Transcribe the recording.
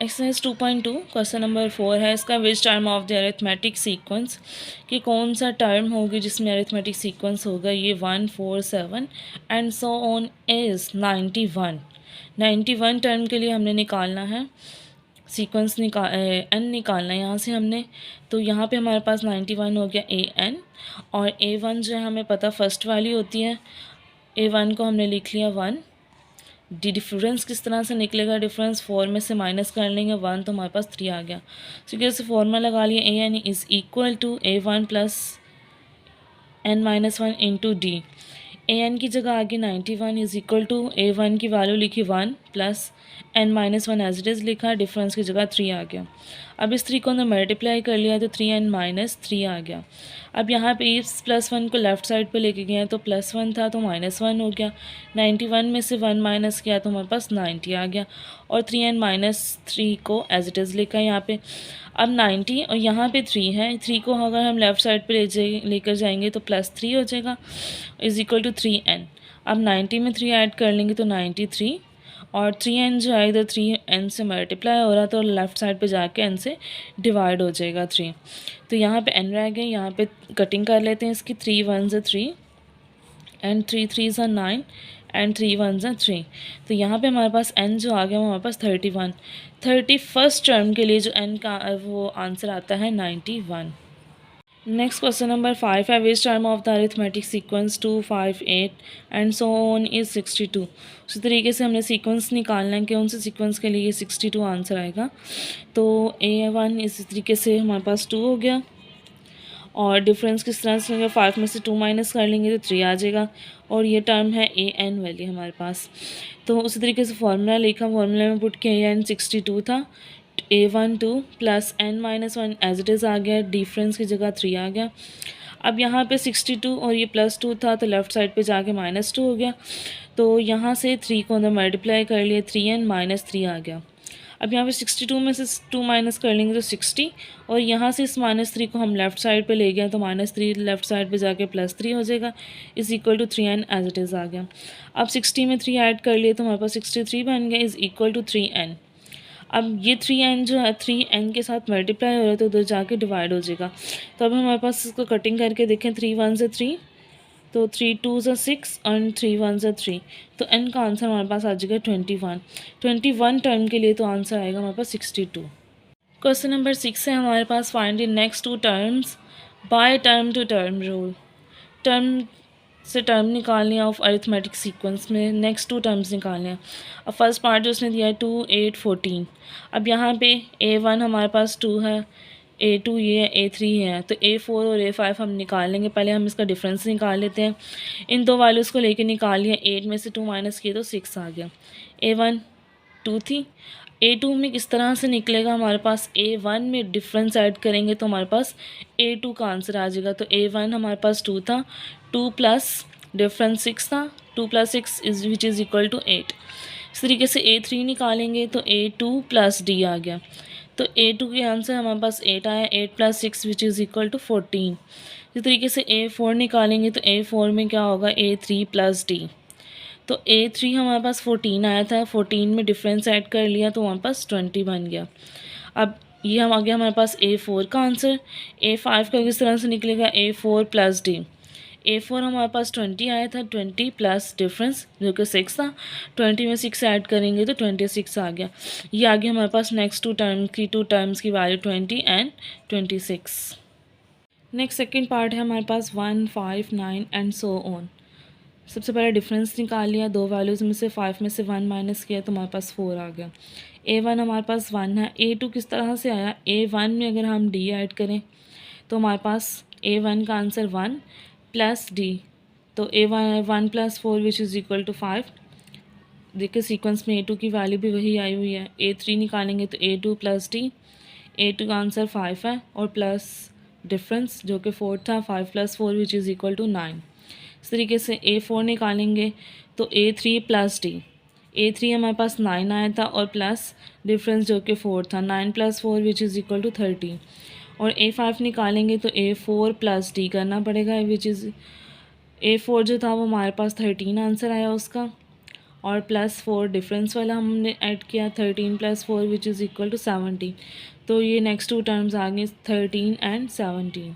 Exercise 2.2 question number 4 है इसका, which term of the arithmetic sequence, कि कौन सा टर्म होगी जिसमें अरिथमेटिक सीक्वेंस होगा ये 1 4 7 and so on is 91। 91 term के लिए हमने निकालना है सीक्वेंस, एन निकालना है यहाँ से हमने। तो यहाँ पे हमारे पास 91 हो गया ए एन, और ए वन जो है हमें पता फर्स्ट वैल्यू होती है। ए वन को हमने लिख लिया 1। डिफरेंस किस तरह से निकलेगा, डिफरेंस 4 में से माइनस कर लेंगे 1, तो हमारे पास 3 आ गया। तो कैसे फॉर्मूला लगा लिया, a n is equal to a one plus n minus one into d. A n की जगह आगे 91 is equal to a one की वैल्यू लिखी 1 plus n minus one as it is लिखा, डिफरेंस की जगह 3 आ गया। अब इस 3 को हमने मल्टीप्लाई कर लिया तो 3n माइनस 3 आ गया। अब यहाँ पे इस +1 को लेफ़्ट साइड पे लेके गए हैं तो +1 था तो -1 हो गया। 91 में से 1 माइनस किया तो हमारे पास 90 आ गया, और 3n माइनस 3 को एज इट इज़ लिखा है यहाँ पे। अब 90 और यहाँ पे 3 है, 3 को अगर हम लेफ़्ट साइड पे लेकर जाएंगे तो +3 हो जाएगा इज़ इक्वल टू 3n। अब 90 में 3 ऐड कर लेंगे तो 93, और 3n जो है इधर 3n से मल्टीप्लाई हो रहा था और लेफ़्ट साइड पे जाके n से डिवाइड हो जाएगा 3। तो यहाँ पे n रह गए, यहाँ पे कटिंग कर लेते हैं इसकी। 3 1 3 एंड 3 3 9 एंड 3 1 3। तो यहाँ पे हमारे पास n जो आ गया वो हमारे पास 31। 31st टर्म के लिए जो n का वो आंसर आता है 91। नेक्स्ट क्वेश्चन नंबर 5 है, which term of the arithmetic sequence 2 5 8 and so on is 62। उसी तरीके से हमने सीक्वेंस निकालना है कि उन से सीक्वेंस के लिए 62 आंसर आएगा। तो A1 इसी तरीके से हमारे पास 2 हो गया, और डिफरेंस किस तरह से, 5 में से 2 माइनस कर लेंगे तो 3 आ जाएगा, और ये टर्म है AN वैल्यू हमारे पास। तो उसी तरीके से फार्मूला लिखा, फार्मूले में पुट किया AN 62 था, A1 2 plus n minus 1 as it is आ गया, डिफरेंस की जगह 3 आ गया। अब यहाँ पे 62 और ये +2 था तो लेफ़्ट साइड पे जाके -2 हो गया। तो यहाँ से 3 को अंदर मल्टीप्लाई कर लिया, 3n माइनस 3 आ गया। अब यहाँ पे 62 में से 2 माइनस कर लेंगे तो 60, और यहाँ से इस -3 को हम लेफ़्ट साइड पे ले गए तो -3 लेफ़्ट साइड पे जाके +3 हो जाएगा is equal to 3n as it is आ गया। अब 60 में 3 ऐड कर लिए तो हमारे पास 63 बन गया इज़ इक्वल टू 3n। अब ये 3n जो है 3n के साथ मल्टीप्लाई हो रहा है तो उधर जाके डिवाइड हो जाएगा। तो अब हमारे पास इसको कटिंग करके देखें, 3 1 3, तो 3 2 6 और 3 1 3, तो n का आंसर हमारे पास आ जाएगा 21। 21 टर्म के लिए तो आंसर आएगा हमारे पास 62। क्वेश्चन नंबर 6 है हमारे पास, find the next 2 terms by term to term rule. Term से टर्म निकालने ऑफ अरिथमेटिक सीक्वेंस में नेक्स्ट 2 टर्म्स निकालने हैं। अब फर्स्ट पार्ट जो उसने दिया है 2 8 14। अब यहाँ पे A1 हमारे पास 2 है, A2 ये है, A3 है, तो A4 और A5 हम निकाल लेंगे। पहले हम इसका डिफरेंस निकाल लेते हैं। इन दो वैल्यूज़ को लेके निकाल लिया, 8 में से 2 माइनस किए तो 6 आ गया। A1 2 थी, A2 में किस तरह से निकलेगा, हमारे पास A1 में डिफरेंस ऐड करेंगे तो हमारे पास A2 का आंसर आ जाएगा। तो A1 हमारे पास 2 था, 2 प्लस डिफरेंस 6 था, 2 plus 6 is which is equal to 8। इस तरीके से A3 निकालेंगे तो A2 प्लस D आ गया। तो A2 के आंसर हमारे पास 8 आया, 8 plus 6 which is equal to 14। इस तरीके से A4 निकालेंगे तो A4 में क्या होगा, A3 प्लस D। तो A3 हमारे पास 14 आया था, 14 में डिफरेंस ऐड कर लिया तो हमारे पास 20 बन गया। अब ये हम आ गया हमारे पास A4 का आंसर। A5 का किस तरह से निकलेगा, A4 प्लस D। A4 हमारे पास 20 आया था, 20 प्लस डिफरेंस जो कि 6 था, 20 में 6 ऐड करेंगे तो 26 आ गया। ये आ गया हमारे पास नेक्स्ट 2 टर्म्स की value 20 and 26। Next second part है हमारे पास 1 5 9 एंड सो ऑन। सबसे पहले डिफरेंस निकाल लिया, दो वैल्यूज़ में से 5 में से 1 माइनस किया तो हमारे पास 4 आ गया। A1 हमारे पास 1 है, A2 किस तरह से आया, A1 में अगर हम D ऐड करें तो हमारे पास A1 का आंसर 1 प्लस D, तो A1 1 plus 4 which is equal to 5। देखिए सीक्वेंस में A2 की वैल्यू भी वही आई हुई है। A3 निकालेंगे तो A2 प्लस D, A2 का आंसर 5 है, और प्लस डिफरेंस जो कि 4 था, 5 plus 4 which is equal to 9। इस तरीके से A4 निकालेंगे तो A3 प्लस D, A3 हमारे पास 9 आया था और प्लस डिफरेंस जो कि 4 था, 9 plus 4 which is equal to 30। और A5 निकालेंगे तो A4 प्लस D करना पड़ेगा, विच इज़ A4 जो था वो हमारे पास 13 आंसर आया उसका, और +4 डिफरेंस वाला हमने ऐड किया 13 + 4 विच इज़ इक्वल टू 17। तो ये नेक्स्ट टू टर्म्स आ गई 13 एंड 17।